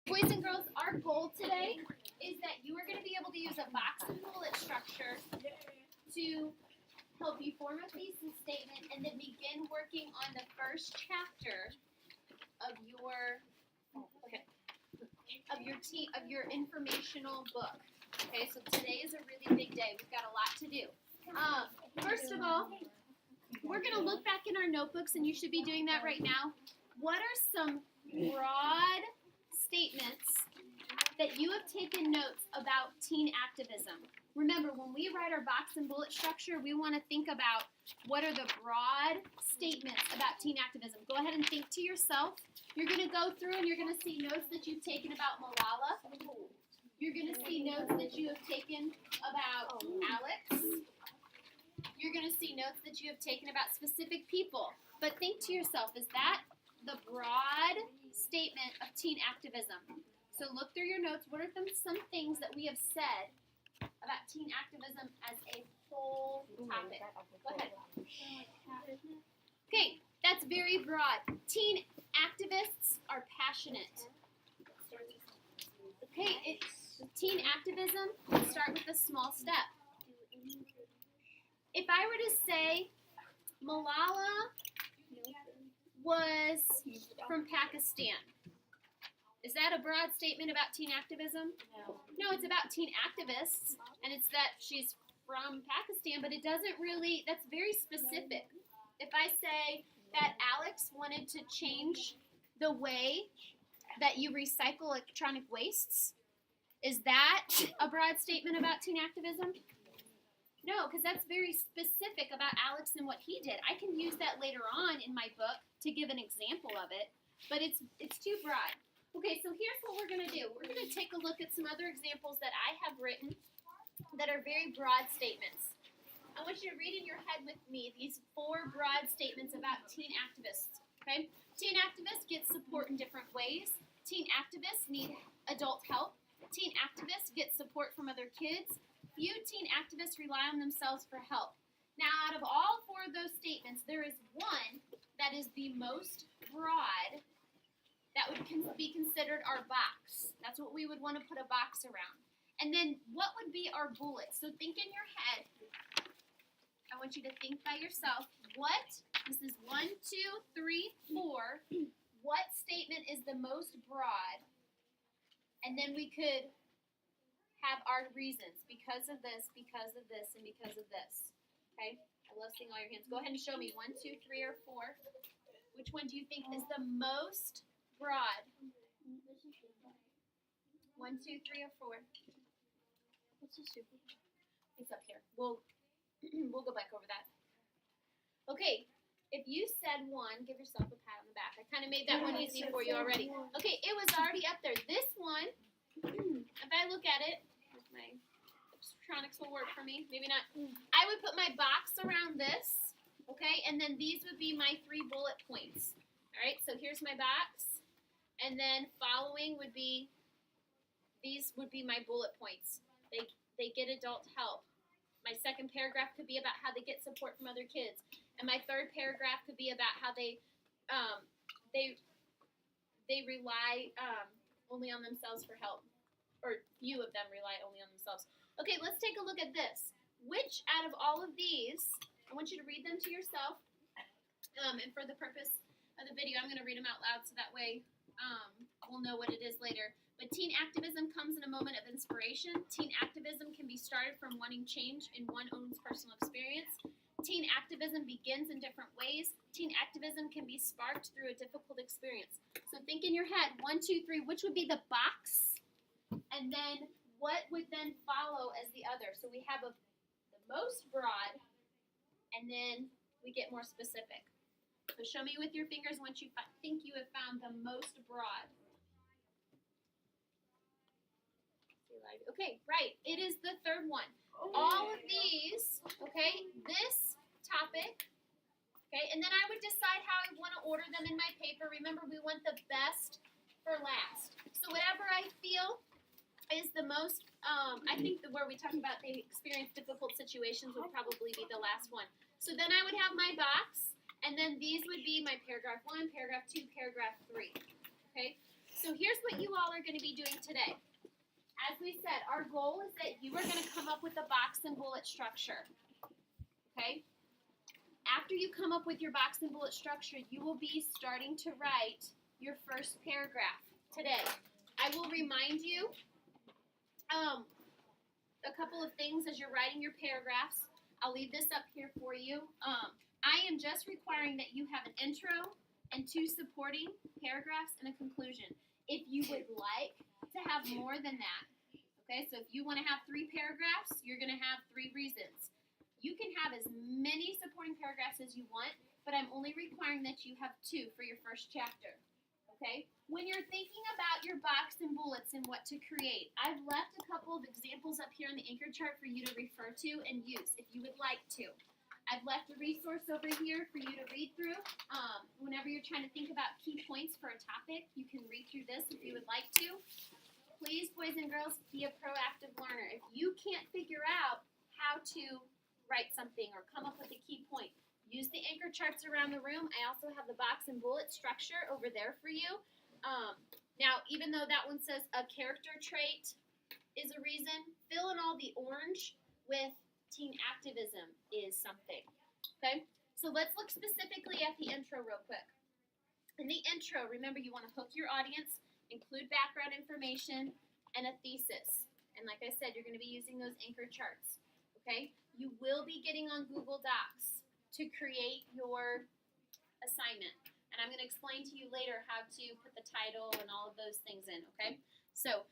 Boys and girls, our goal today is that you are going to be able to use a box and bullet structure to help you form a thesis statement and then begin working on the first chapter of your informational book. Okay, so today is a really big day. We've got a lot to do. First of all, we're going to look back in our notebooks, and you should be doing that right now. What are some broad statements that you have taken notes about teen activism? Remember, when we write our box and bullet structure, we want to think about what are the broad statements about teen activism. Go ahead and think to yourself. You're going to go through and you're going to see notes that you've taken about Malala. You're going to see notes that you have taken about Alex. You're going to see notes that you have taken about specific people. But think to yourself, is that the broad statement of teen activism? So look through your notes. What are some things that we have said about teen activism as a whole topic? Go ahead. Okay, that's very broad. Teen activists are passionate. Okay, teen activism, let's start with a small step. If I were to say Malala was from Pakistan, is that a broad statement about teen activism? No, it's about teen activists, and it's that she's from Pakistan, but it doesn't really, that's very specific. If I say that Alex wanted to change the way that you recycle electronic wastes, is that a broad statement about teen activism? No, because that's very specific about Alex and what he did. I can use that later on in my book to give an example of it, but it's too broad. Okay, so here's what we're going to do. We're going to take a look at some other examples that I have written that are very broad statements. I want you to read in your head with me these 4 broad statements about teen activists. Okay? Teen activists get support in different ways. Teen activists need adult help. Teen activists get support from other kids. Few teen activists rely on themselves for help. Now, out of all 4 of those statements, there is one that is the most broad that would be considered our box. That's what we would want to put a box around. And then what would be our bullet? So think in your head. I want you to think by yourself. This is 1, 2, 3, 4. What statement is the most broad? And then we could have our reasons. Because of this, and because of this. Okay? I love seeing all your hands. Go ahead and show me 1, 2, 3, or 4. Which one do you think is the most broad? 1, 2, 3, or 4. What's the super? It's up here. We'll go back over that. Okay, if you said 1, give yourself a pat on the back. I kind of made that one easy for you already. Okay, it was already up there. This one, if I look at it, my electronics will work for me. Maybe not. I would put my box around this, okay, and then these would be my 3 bullet points. All right, so here's my box, and then following would be, these would be my bullet points. They get adult help. My second paragraph could be about how they get support from other kids, and my third paragraph could be about how they rely only on themselves for help, or few of them rely only on themselves. Okay, let's take a look at this. Which out of all of these, I want you to read them to yourself, and for the purpose of the video, I'm going to read them out loud so that way we'll know what it is later. But teen activism comes in a moment of inspiration. Teen activism can be started from wanting change in one's own personal experience. Teen activism begins in different ways. Teen activism can be sparked through a difficult experience. So think in your head, 1, 2, 3, which would be the box? And then what would then follow as the other? So we have the most broad, and then we get more specific. So show me with your fingers once you think you have found the most broad. Okay, right. It is the third one. All of these, okay, this topic, okay, and then I would decide how I want to order them in my paper. Remember, we want the best for last. So whatever I feel is the most, I think where we talk about they experience difficult situations would probably be the last one. So then I would have my box, and then these would be my paragraph 1, paragraph 2, paragraph 3. Okay? So here's what you all are going to be doing today. As we said, our goal is that you are going to come up with a box and bullet structure. Okay? After you come up with your box and bullet structure, you will be starting to write your first paragraph today. I will remind you a couple of things as you're writing your paragraphs. I'll leave this up here for you. I am just requiring that you have an intro and 2 supporting paragraphs and a conclusion. If you would like to have more than that, okay, so if you want to have 3 paragraphs, you're going to have 3 reasons. You can have as many supporting paragraphs as you want, but I'm only requiring that you have 2 for your first chapter, okay? When you're thinking about your box and bullets and what to create, I've left a couple of examples up here on the anchor chart for you to refer to and use if you would like to. I've left a resource over here for you to read through. Whenever you're trying to think about key points for a topic, you can read through this if you would like to. Please, boys and girls, be a proactive learner. If you can't figure out how to write something or come up with a key point, use the anchor charts around the room. I also have the box and bullet structure over there for you. Now, even though that one says a character trait is a reason, fill in all the orange with teen activism is something. Okay? So let's look specifically at the intro real quick. In the intro, remember you want to hook your audience, include background information, and a thesis. And like I said, you're going to be using those anchor charts. Okay? You will be getting on Google Docs to create your assignment. And I'm going to explain to you later how to put the title and all of those things in, okay? So